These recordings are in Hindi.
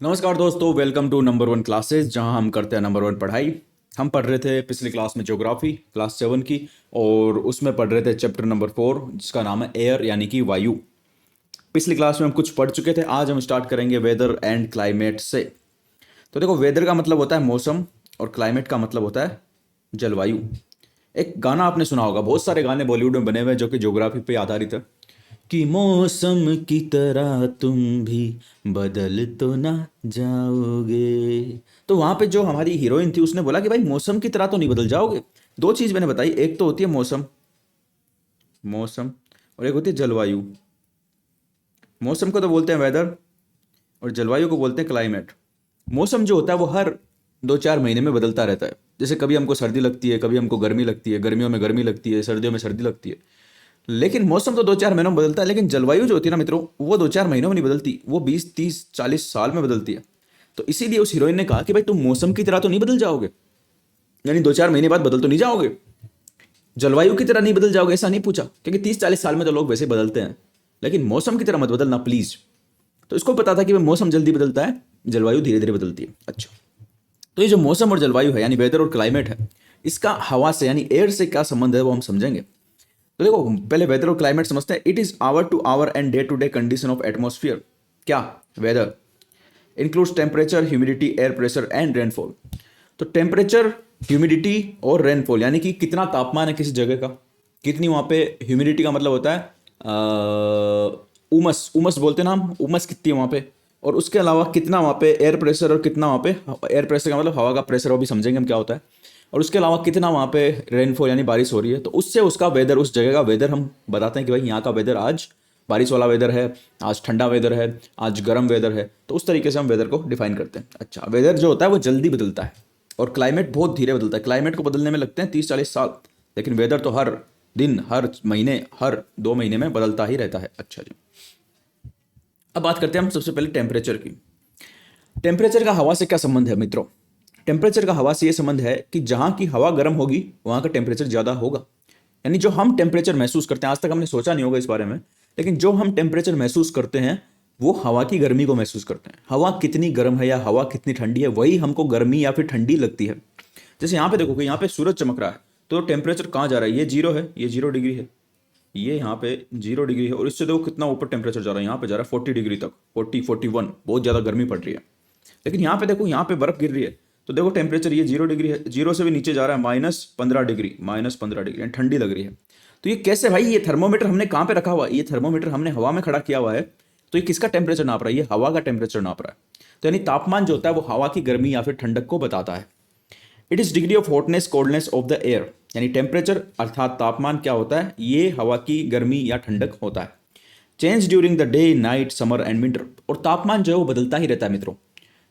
नमस्कार दोस्तों, welcome to number one classes, जहां हम करते हैं नंबर वन पढ़ाई। हम पढ़ रहे थे पिछली क्लास में ज्योग्राफी क्लास 7 की, और उसमें पढ़ रहे थे चैप्टर नंबर 4 जिसका नाम है एयर यानी कि वायु। पिछली क्लास में हम कुछ पढ़ चुके थे। आज हम स्टार्ट करेंगे वेदर एंड क्लाइमेट से। तो देखो, वेदर का मतलब होता है मौसम और क्लाइमेट का मतलब होता है जलवायु। एक गाना आपने सुना होगा, बहुत सारे गाने बॉलीवुड में बने हुए हैं जो कि ज्योग्राफी पे आधारित है कि मौसम की तरह तुम भी बदल तो ना जाओगे। तो वहां पे जो हमारी हीरोइन थी उसने बोला कि भाई मौसम की तरह तो नहीं बदल जाओगे। दो चीज मैंने बताई, एक तो होती है मौसम मौसम और एक होती है जलवायु। मौसम को तो बोलते हैं वेदर और जलवायु को बोलते हैं क्लाइमेट। मौसम जो होता है वो हर 2-4 महीने में बदलता रहता है। जैसे कभी हमको सर्दी लगती है, कभी हमको गर्मी लगती है, गर्मियों में गर्मी लगती है, सर्दियों में सर्दी लगती है। लेकिन मौसम तो 2-4 महीनों में बदलता है, लेकिन जलवायु जो होती है ना मित्रों, वो 2-4 महीनों में नहीं बदलती, वो 20-30-40 साल में बदलती है। तो इसीलिए उस हीरोइन ने कहा कि भाई तुम मौसम की तरह तो नहीं बदल जाओगे, यानी 2-4 महीने बाद बदल तो नहीं जाओगे, जलवायु की तरह नहीं बदल जाओगे, ऐसा नहीं पूछा, क्योंकि 30-40 साल में तो लोग वैसे बदलते हैं, लेकिन मौसम की तरह मत बदलना प्लीज। तो इसको पता था कि भाई मौसम जल्दी बदलता है, जलवायु धीरे धीरे बदलती है। अच्छा, तो ये जो मौसम और जलवायु है यानी वेदर और क्लाइमेट है, इसका हवा से यानी एयर से क्या संबंध है वो हम समझेंगे। तो देखो, पहले वेदर और क्लाइमेट समझते हैं। It is hour to hour and day to day condition of atmosphere. क्या weather includes temperature, humidity, air pressure and rainfall. तो टेम्परेचर, ह्यूमिडिटी और रेनफॉल यानी कि कितना तापमान है किसी जगह का, कितनी वहाँ पे ह्यूमिडिटी का मतलब होता है उमस, उमस बोलते हैं ना हम, उमस कितनी है वहाँ पे, और उसके अलावा कितना वहाँ पे एयर प्रेशर, और कितना वहाँ पे एयर प्रेशर का मतलब हवा का प्रेशर, वो भी समझेंगे हम क्या होता है, और उसके अलावा कितना वहाँ पे रेनफॉल यानी बारिश हो रही है। तो उससे उसका वेदर, उस जगह का वेदर हम बताते हैं कि भाई यहाँ का वेदर आज बारिश वाला वेदर है, आज ठंडा वेदर है, आज गर्म वेदर है। तो उस तरीके से हम वेदर को डिफाइन करते हैं। अच्छा, वेदर जो होता है वो जल्दी बदलता है और क्लाइमेट बहुत धीरे बदलता है। क्लाइमेट को बदलने में लगते हैं 30-40 साल, लेकिन वेदर तो हर दिन, हर महीने, हर 2 महीने में बदलता ही रहता है। अच्छा जी, अब बात करते हैं हम सबसे पहले टेम्परेचर की। टेम्परेचर का हवा से क्या संबंध है मित्रों? टेम्परेचर का हवा से ये संबंध है कि जहां की हवा गर्म होगी वहां का टेम्परेचर ज़्यादा होगा। यानी जो हम टेम्परेचर महसूस करते हैं, आज तक हमने सोचा नहीं होगा इस बारे में, लेकिन जो हम टेम्परेचर महसूस करते हैं वो हवा की गर्मी को महसूस करते हैं। हवा कितनी गर्म है या हवा कितनी ठंडी है, वही हमको गर्मी या फिर ठंडी लगती है। जैसे यहाँ पे देखो कि यहाँ पे सूरज चमक रहा है, तो टेम्परेचर कहाँ जा रहा है? ये जीरो है, ये 0 डिग्री है, ये यहाँ पे 0 डिग्री है, और इससे देखो कितना ऊपर टेम्परेचर जा रहा है, यहाँ पे जा रहा है 40 डिग्री तक, 40-41, बहुत ज़्यादा गर्मी पड़ रही है। लेकिन यहाँ पे देखो, यहाँ पे बर्फ गिर रही है, तो देखो टेम्परेचर ये 0 डिग्री है, जीरो से भी नीचे जा रहा है, -15 डिग्री, -15 डिग्री, ठंडी लग रही है। तो ये कैसे भाई? ये थर्मोमीटर हमने कहाँ पे रखा हुआ है? ये थर्मोमीटर हमने हवा में खड़ा किया हुआ है, तो ये किसका टेम्परेचर नाप रहा है? ये हवा का टेम्परेचर नाप रहा है। तो यानी तापमान जो होता है वो हवा की गर्मी या फिर ठंडक को बताता है। It is degree of hotness, coldness of the air, यानी टेम्परेचर अर्थात तापमान क्या होता है? ये हवा की गर्मी या ठंडक होता है। Change during the day, night, summer and winter. और तापमान जो है वो बदलता ही रहता है मित्रों,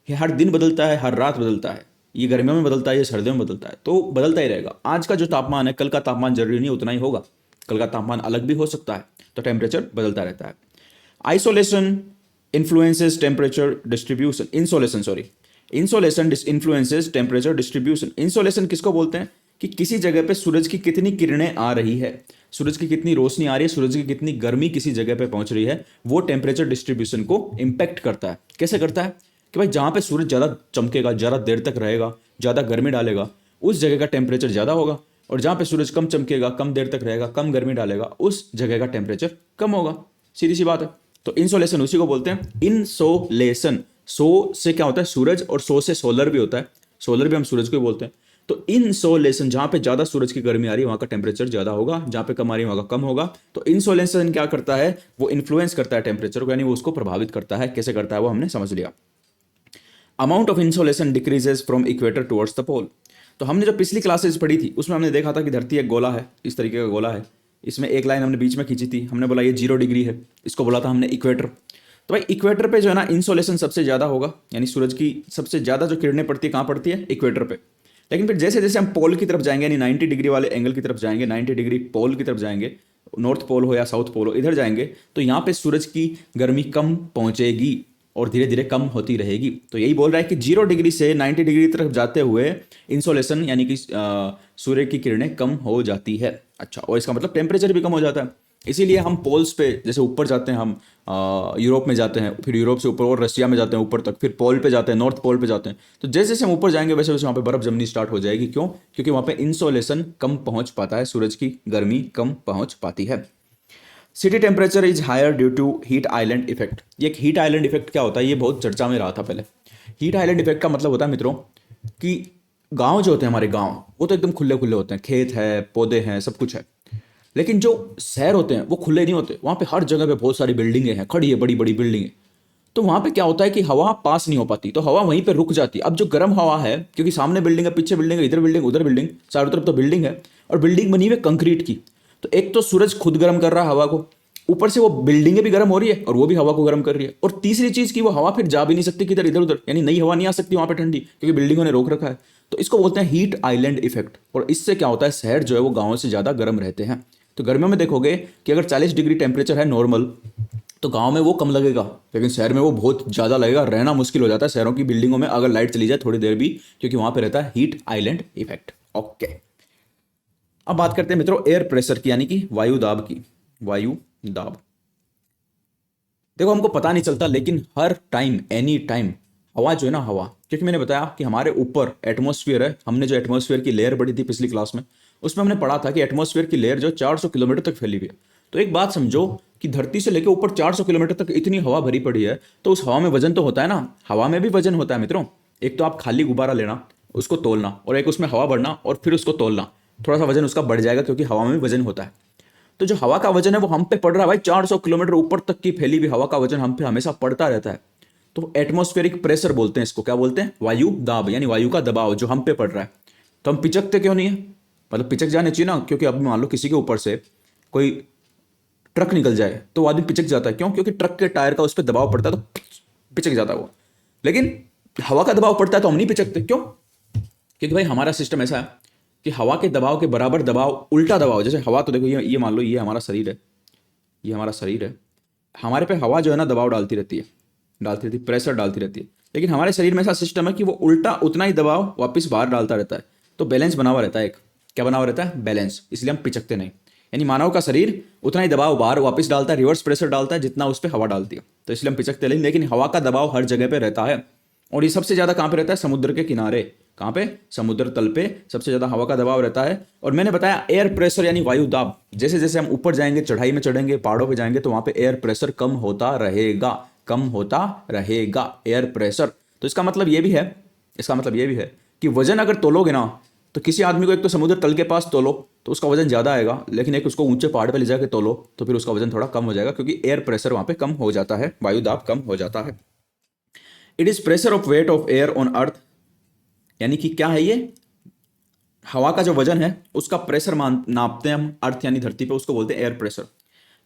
ये हर दिन बदलता है, हर रात बदलता है, ये गर्मियों में बदलता है, ये सर्दियों में बदलता है, तो बदलता ही रहेगा। आज का जो तापमान है कल का तापमान जरूरी नहीं उतना ही होगा, कल का तापमान अलग भी हो सकता है। तो टेम्परेचर बदलता रहता है। Isolation influences temperature distribution, insolation sorry, insolation influences temperature distribution. Insolation किसको बोलते हैं? कि किसी जगह पे सूरज की कितनी किरणें आ रही है, सूरज की कितनी रोशनी आ रही है, सूरज की कितनी गर्मी किसी जगह पे पहुंच रही है, वो टेम्परेचर डिस्ट्रीब्यूशन को इंपैक्ट करता है। कैसे करता है? कि भाई जहाँ पे सूरज ज़्यादा चमकेगा, ज़्यादा देर तक रहेगा, ज़्यादा गर्मी डालेगा, उस जगह का टेम्परेचर ज़्यादा होगा, और जहाँ पे सूरज कम चमकेगा, कम देर तक रहेगा, कम गर्मी डालेगा, उस जगह का टेम्परेचर कम होगा। सीधी सी बात है। तो इंसोलेशन उसी को बोलते हैं, इंसोलेशन। सो से क्या होता है? सूरज, और सो से सोलर भी होता है, सोलर भी हम सूरज को ही बोलते हैं। तो इंसोलेशन, जहाँ पे ज़्यादा सूरज की गर्मी आ रही है वहाँ का टेम्परेचर ज़्यादा होगा, जहाँ पे कम आ रही है वहाँ का कम होगा। तो इंसोलेशन क्या करता है? वो इन्फ्लुएंस करता है टेम्परेचर को, यानी वो उसको प्रभावित करता है। कैसे करता है वो हमने समझ लिया। Amount of insolation decreases from equator towards the pole. तो हमने जो पिछली क्लासेस पढ़ी थी उसमें हमने देखा था कि धरती एक गोला है, इस तरीके का गोला है, इसमें एक लाइन हमने बीच में खींची थी, हमने बोला ये 0 डिग्री है, इसको बोला था हमने इक्वेटर। तो भाई इक्वेटर पे जो है ना इंसोलेशन सबसे ज़्यादा होगा, यानी सूरज की सबसे ज़्यादा जो किरणें पड़ती है कहाँ पड़ती है? इक्वेटर पे। लेकिन फिर जैसे जैसे हम पोल की तरफ जाएंगे, यानी 90 डिग्री वाले एंगल की तरफ जाएंगे, 90 डिग्री पोल की तरफ जाएंगे, नॉर्थ पोल हो या साउथ पोल हो, इधर जाएंगे, तो यहाँ पे सूरज की गर्मी कम पहुंचेगी और धीरे धीरे कम होती रहेगी। तो यही बोल रहा है कि 0 डिग्री से 90 डिग्री तरफ जाते हुए इंसोलेशन यानी कि सूर्य की किरणें कम हो जाती है। अच्छा, और इसका मतलब टेम्परेचर भी कम हो जाता है। इसीलिए हम पोल्स पे जैसे ऊपर जाते हैं, हम यूरोप में जाते हैं, फिर यूरोप से ऊपर और रशिया में जाते हैं ऊपर तक, फिर पोल पे जाते हैं, नॉर्थ पोल पे जाते हैं। तो जैसे जैसे हम ऊपर जाएंगे वैसे वैसे वहाँ पे बर्फ जमनी स्टार्ट हो जाएगी। क्यों? क्योंकि वहाँ पे इंसोलेशन कम पहुँच पाता है, सूरज की गर्मी कम पहुँच पाती है। City temperature is higher due to heat island effect. ये एक हीट आइलैंड इफेक्ट क्या होता है, ये बहुत चर्चा में रहा था पहले। हीट आइलैंड इफेक्ट का मतलब होता है मित्रों कि गांव जो होते हैं हमारे, गांव वो तो एकदम खुले खुले होते हैं, खेत है, पौधे हैं, सब कुछ है। लेकिन जो शहर होते हैं वो खुले नहीं होते, वहाँ पे हर जगह पे बहुत सारी बिल्डिंगें हैं, खड़ी है बड़ी बड़ी बिल्डिंगें। तो वहाँ पे क्या होता है कि हवा पास नहीं हो पाती, तो हवा वहीं पे रुक जाती है। अब जो गर्म हवा है, क्योंकि सामने बिल्डिंग है, पीछे बिल्डिंग है, इधर बिल्डिंग उधर बिल्डिंग, चारों तरफ तो बिल्डिंग है, और बिल्डिंग बनी हुई है कंक्रीट की। तो एक तो सूरज खुद गर्म कर रहा है हवा को, ऊपर से वो बिल्डिंगें भी गर्म हो रही है और वो भी हवा को गर्म कर रही है। और तीसरी चीज की वो हवा फिर जा भी नहीं सकती किधर, इधर उधर, यानी नई हवा नहीं आ सकती वहां पे ठंडी, क्योंकि बिल्डिंगों ने रोक रखा है। तो इसको बोलते हैं हीट आइलैंड इफेक्ट। और इससे क्या होता है, शहर जो है वो गाँव से ज्यादा गर्म रहते हैं। तो गर्मियों में देखोगे कि अगर 40 डिग्री टेम्परेचर है नॉर्मल, तो गांव में वो कम लगेगा, लेकिन शहर में वो बहुत ज़्यादा लगेगा। रहना मुश्किल हो जाता है शहरों की बिल्डिंगों में अगर लाइट चली जाए थोड़ी देर भी, क्योंकि वहां पे रहता है हीट आइलैंड इफेक्ट। ओके, अब बात करते हैं मित्रों एयर प्रेशर की, यानी कि वायु दाब की। वायु दाब देखो हमको पता नहीं चलता, लेकिन हर टाइम, एनी टाइम हवा जो है ना, हवा, क्योंकि मैंने बताया कि हमारे ऊपर एटमॉस्फेयर है। हमने जो एटमॉस्फेयर की लेयर पढ़ी थी पिछली क्लास में, उसमें हमने पढ़ा था कि एटमॉस्फेयर की लेयर जो 400 किलोमीटर तक फैली हुई है। तो एक बात समझो कि धरती से लेकर ऊपर 400 किलोमीटर तक इतनी हवा भरी पड़ी है, तो उस हवा में वजन तो होता है ना। हवा में भी वजन होता है मित्रों। एक तो आप खाली गुब्बारा लेना, उसको तोलना, और एक उसमें हवा भरना और फिर उसको तोलना, थोड़ा सा वजन उसका बढ़ जाएगा, क्योंकि हवा में भी वजन होता है। तो जो हवा का वजन है वो हम पे पड़ रहा है भाई, 400 किलोमीटर ऊपर तक की फैली हुई हवा का वजन हम पे हमेशा पड़ता रहता है। तो एटमॉस्फेरिक प्रेशर बोलते हैं इसको। क्या बोलते हैं? वायु दाब, यानी वायु का दबाव जो हम पे पड़ रहा है। तो हम पिचकते क्यों नहीं है? मतलब पिचक जाने चाहिए ना, क्योंकि अब मान लो किसी के ऊपर से कोई ट्रक निकल जाए तो वो आदमी पिचक जाता है। क्यों? क्योंकि ट्रक के टायर का उस पर दबाव पड़ता है तो पिचक जाता है वो। लेकिन हवा का दबाव पड़ता है तो हम नहीं पिचकते। क्यों? क्योंकि भाई हमारा सिस्टम ऐसा है कि हवा के दबाव के बराबर दबाव, उल्टा दबाव, जैसे हवा तो देखो ये मान लो ये हमारा शरीर है, ये हमारा शरीर है, हमारे पे हवा जो है ना दबाव डालती रहती है, प्रेशर डालती रहती है। लेकिन हमारे शरीर में ऐसा सिस्टम है कि वो उल्टा उतना ही दबाव वापस बाहर डालता रहता है। तो बैलेंस बना हुआ रहता है। एक क्या बना हुआ रहता है? बैलेंस। इसलिए हम पिचकते नहीं। यानी मानव का शरीर उतना ही दबाव बाहर वापस डालता है, रिवर्स प्रेशर डालता है जितना उस पर हवा डालती है। तो इसलिए हम पिचकते नहीं। लेकिन हवा का दबाव हर जगह पे रहता है, और ये सबसे ज्यादा कहाँ पे रहता है? समुद्र के किनारे। कहाँ पे? समुद्र तल पे सबसे ज्यादा हवा का दबाव रहता है। और मैंने बताया एयर प्रेशर यानी वायु दाब, जैसे जैसे हम ऊपर जाएंगे, चढ़ाई में चढ़ेंगे, पहाड़ों पे जाएंगे, तो वहां पे एयर प्रेशर कम होता रहेगा, कम होता रहेगा एयर प्रेशर। तो इसका मतलब ये भी है, इसका मतलब ये भी है कि वजन अगर तोलोगे ना, तो किसी आदमी को एक तो समुद्र तल के पास तोलो तो उसका वजन ज्यादा आएगा, लेकिन एक उसको ऊंचे पहाड़ पे ले जाके तोलो तो फिर उसका वजन थोड़ा कम हो जाएगा, क्योंकि एयर प्रेशर वहां पे कम हो जाता है, वायु दाब कम हो जाता है। It is pressure of weight of air on earth, यानी कि क्या है ये? हवा का जो वजन है उसका प्रेशर नापते हैं हम अर्थ यानी धरती पे, उसको बोलते हैं एयर प्रेशर।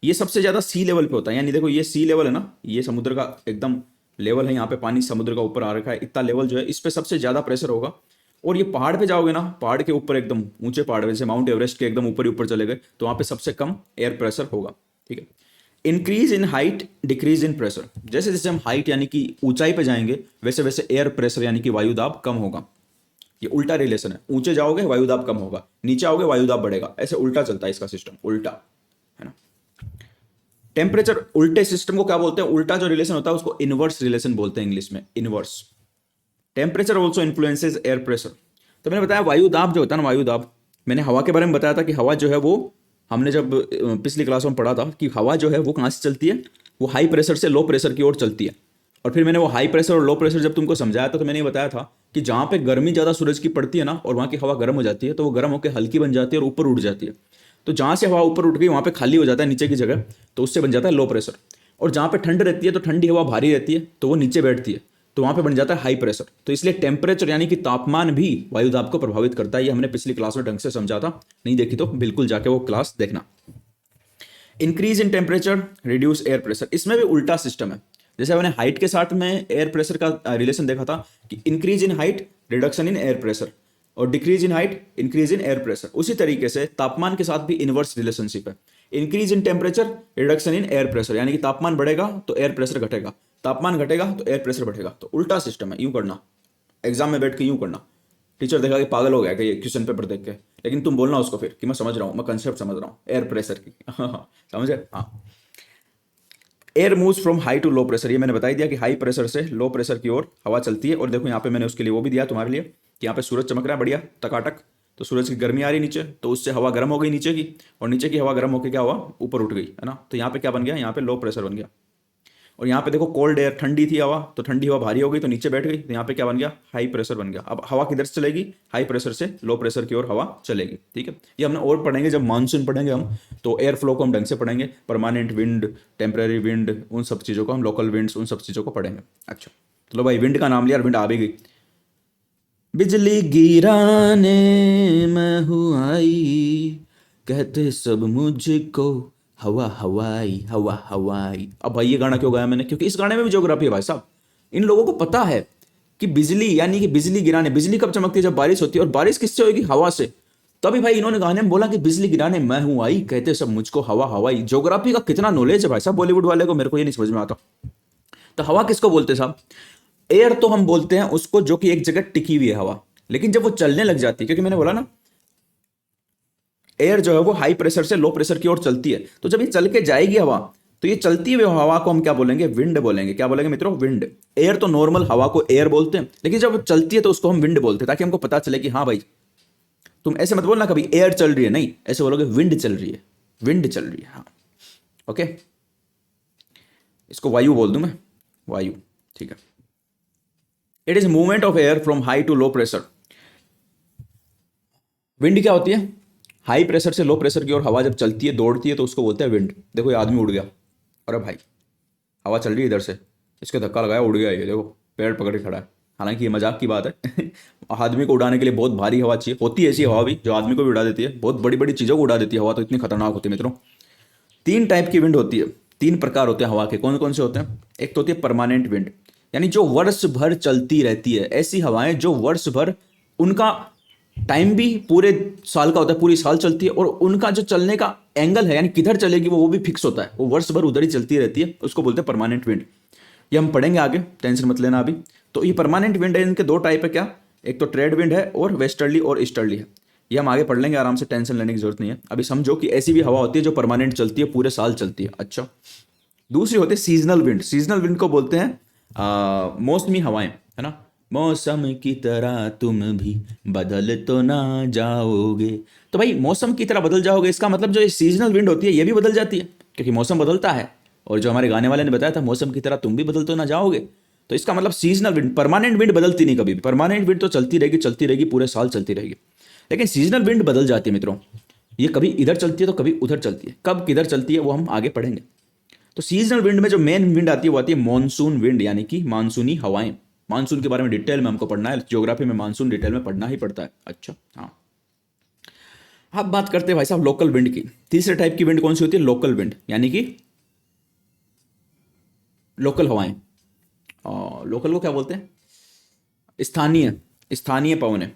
ये सबसे ज्यादा सी लेवल पे होता है। यानी देखो ये सी लेवल है ना, ये समुद्र का एकदम लेवल है, यहाँ पे पानी समुद्र का ऊपर आ रखा है, इतना लेवल जो है इस पे सबसे ज्यादा प्रेशर होगा। और ये पहाड़ पे जाओगे ना, पहाड़ के ऊपर एकदम ऊंचे पहाड़, जैसे माउंट एवरेस्ट के एकदम ऊपर ही ऊपर चले गए, तो वहां पे सबसे कम एयर प्रेशर होगा। ठीक है। Increase in height, decrease in pressure, जैसे जैसे हम हाइट यानी कि ऊंचाई पे जाएंगे वैसे वैसे एयर प्रेशर यानी कि वायु दाब कम होगा। ये उल्टा रिलेशन है, ऊंचे जाओगे वायु दाब कम होगा, नीचे आओगे वायु दाब बढ़ेगा, ऐसे उल्टा चलता है इसका सिस्टम, उल्टा है ना। टेम्परेचर, उल्टे सिस्टम को क्या बोलते हैं? उल्टा जो रिलेशन होता है उसको इनवर्स रिलेशन बोलते हैं इंग्लिश में, inverse. Temperature also influences air pressure. तो मैंने बताया वायु दाब जो होता है ना, वायु दाब, मैंने हवा के बारे में बताया था कि हवा जो है वो, हमने जब पिछली क्लास में पढ़ा था कि हवा जो है वो कहाँ से चलती है, वो हाई प्रेशर से लो प्रेशर की ओर चलती है। और फिर मैंने वो हाई प्रेशर और लो प्रेशर जब तुमको समझाया था, तो मैंने ये बताया था कि जहाँ पे गर्मी ज़्यादा सूरज की पड़ती है ना, और वहाँ की हवा गर्म हो जाती है, तो वो गर्म होकर हल्की बन जाती है और ऊपर उठ जाती है। तो जहाँ से हवा ऊपर उठ गई वहाँ पे खाली हो जाता है नीचे की जगह, तो उससे बन जाता है लो प्रेशर। और जहाँ पे ठंड रहती है तो ठंडी हवा भारी रहती है तो वो नीचे बैठती है, तो वहाँ पे बन जाता है हाई प्रेशर। तो इसलिए टेम्परेचर यानी कि तापमान भी वायु दाब को प्रभावित करता है। ये हमने पिछली क्लास में ढंग से समझा था, नहीं देखी तो बिल्कुल जाके वो क्लास देखना। Increase in temperature reduce air pressure, इसमें भी उल्टा सिस्टम है। जैसे मैंने हाइट के साथ में एयर प्रेशर का रिलेशन देखा था कि increase in height reduction in air pressure, और decrease in height increase in air pressure. उसी तरीके से तापमान के साथ भी इनवर्स रिलेशनशिप है। Increase in temperature reduction in air pressure, यानी कि तापमान बढ़ेगा तो एयर प्रेशर घटेगा, तापमान घटेगा तो एयर प्रेशर बढ़ेगा। तो उल्टा सिस्टम है, यूं करना, एग्जाम में बैठ के यूं करना। टीचर देखा कि पागल हो गया कि ये क्वेश्चन पेपर देख के, लेकिन तुम बोलना उसको फिर कि मैं समझ रहा हूँ, मैं कंसेप्ट समझ रहा हूँ एयर प्रेशर की। समझे? हाँ। Air moves from high to low pressure, ये मैंने बता ही दिया कि हाई प्रेशर से लो प्रेशर की ओर हवा चलती है। और देखो यहाँ पे मैंने उसके लिए वो भी दिया तुम्हारे लिए कि यहाँ पे सूरज चमक रहा है बढ़िया टकाटक, तो सूरज की गर्मी आ रही नीचे, तो उससे हवा गर्म हो गई नीचे की, और नीचे की हवा गर्म होकर क्या हुआ, ऊपर उठ गई, है ना। तो यहाँ पे क्या बन गया, यहाँ पे लो प्रेशर बन गया। और यहाँ पे देखो कोल्ड एयर, ठंडी थी हवा, तो ठंडी हवा भारी हो गई तो नीचे बैठ गई, तो यहाँ पे क्या बन गया, हाई प्रेशर बन गया। अब हवा किधर से चलेगी, हाई प्रेशर से लो प्रेशर की ओर हवा चलेगी। ठीक है, ये हमने और पढ़ेंगे जब मानसून पढ़ेंगे हम, तो एयर फ्लो को हम ढंग से पढ़ेंगे, परमानेंट विंड, टेम्पररी विंड, उन सब चीज़ों को हम, लोकल विंड्स, उन सब चीज़ों को पढ़ेंगे। अच्छा चलो भाई, विंड का नाम लिया और विंड आ भी गई। बिजली गिराने मैं हूँ आई, कहते सब मुझको हवा हवाई, हवा हवाई। अब भाई ये गाना क्यों गाया मैंने, क्योंकि इस गाने में भी ज्योग्राफी है भाई साहब। इन लोगों को पता है कि बिजली, यानी कि बिजली गिराने, बिजली कब चमकती है, जब बारिश होती है, और बारिश किससे होगी, हवा से। तभी भाई इन्होंने गाने में बोला कि बिजली गिराने मैं हूं आई, कहते सब मुझको हवा हवाई। ज्योग्राफी का कितना नॉलेज है भाई साहब बॉलीवुड वाले को, मेरे को ये नहीं समझ में आता। तो हवा किसको बोलते हैं साहब, एयर तो हम बोलते हैं उसको जो कि एक जगह टिकी हुई है हवा, लेकिन जब वो चलने लग जाती है, क्योंकि मैंने बोला ना एयर जो है वो हाई प्रेशर से लो प्रेशर की ओर चलती है, तो जब ये चल के जाएगी हवा, तो ये चलती हुई हवा को हम क्या बोलेंगे, विंड बोलेंगे। क्या बोलेंगे मित्रों, विंड। एयर तो नॉर्मल हवा को एयर बोलते हैं, लेकिन जब चलती है तो उसको हम विंड बोलते हैं, ताकि हमको पता चले कि हाँ भाई, तुम ऐसे मत बोलना कभी एयर चल रही है, नहीं, ऐसे बोलोगे विंड चल रही है, विंड चल रही है। हाँ ओके, इसको वायु बोल दूं मैं, वायु। ठीक है, it is movement of air from high to low pressure. Wind क्या होती है, हाई प्रेशर से लो प्रेशर की ओर हवा जब चलती है, दौड़ती है, तो उसको बोलते हैं विंड। देखो ये आदमी उड़ गया, अरे भाई हवा चल रही है इधर से, इसके धक्का लगाया उड़ गया, ये देखो पेड़ पकड़ के खड़ा है। हालांकि ये मजाक की बात है। आदमी को उड़ाने के लिए बहुत भारी हवा चाहिए, होती है ऐसी हवा भी जो आदमी को भी उड़ा देती है, बहुत बड़ी बड़ी चीज़ों को उड़ा देती है हवा, तो इतनी खतरनाक होती है मित्रों। तीन टाइप की विंड होती है, तीन प्रकार होते हैं हवा के। कौन कौन से होते हैं, एक तो होती है परमानेंट विंड, यानी जो वर्ष भर चलती रहती है, ऐसी हवाएं जो वर्ष भर, उनका टाइम भी पूरे साल का होता है, पूरी साल चलती है, और उनका जो चलने का एंगल है, यानी किधर चलेगी वो भी फिक्स होता है, वो वर्ष भर उधर ही चलती रहती है, उसको बोलते हैं परमानेंट विंड। ये हम पढ़ेंगे आगे, टेंशन मत लेना अभी। तो ये परमानेंट विंड है, इनके दो टाइप है, क्या, एक तो ट्रेड विंड है और वेस्टर्ली और ईस्टर्ली है। ये हम आगे पढ़ लेंगे आराम से, टेंशन लेने की जरूरत नहीं है। अभी समझो कि ऐसी भी हवा होती है जो परमानेंट चलती है, पूरे साल चलती है। अच्छा, दूसरी होती है सीजनल विंड। सीजनल विंड को बोलते हैं मौसमी हवाएं, है ना। मौसम की तरह तुम भी बदल तो ना जाओगे। तो भाई मौसम की तरह बदल जाओगे, इसका मतलब जो ये सीजनल विंड होती है ये भी बदल जाती है, क्योंकि मौसम बदलता है। और जो हमारे गाने वाले ने बताया था, मौसम की तरह तुम भी बदल तो ना जाओगे, तो इसका मतलब सीजनल विंड, परमानेंट विंड बदलती नहीं कभी भी। परमानेंट विंड तो चलती रहेगी, पूरे साल चलती रहेगी। लेकिन सीजनल विंड बदल जाती है मित्रों, ये कभी इधर चलती है तो कभी उधर चलती है, कब किधर चलती है वो हम आगे पढ़ेंगे। तो सीजनल विंड में जो मेन विंड आती है वो आती है मॉनसून विंड, यानी कि मानसूनी हवाएं। मानसून के बारे में डिटेल में हमको पढ़ना है, ज्योग्राफी में मानसून डिटेल में पढ़ना ही पड़ता है। अच्छा हाँ, अब बात करते हैं भाई साहब लोकल विंड की। तीसरे टाइप की विंड कौन सी होती है, लोकल विंड, यानी कि लोकल हवाएं। लोकल को क्या बोलते हैं, स्थानीय, स्थानीय पवनें।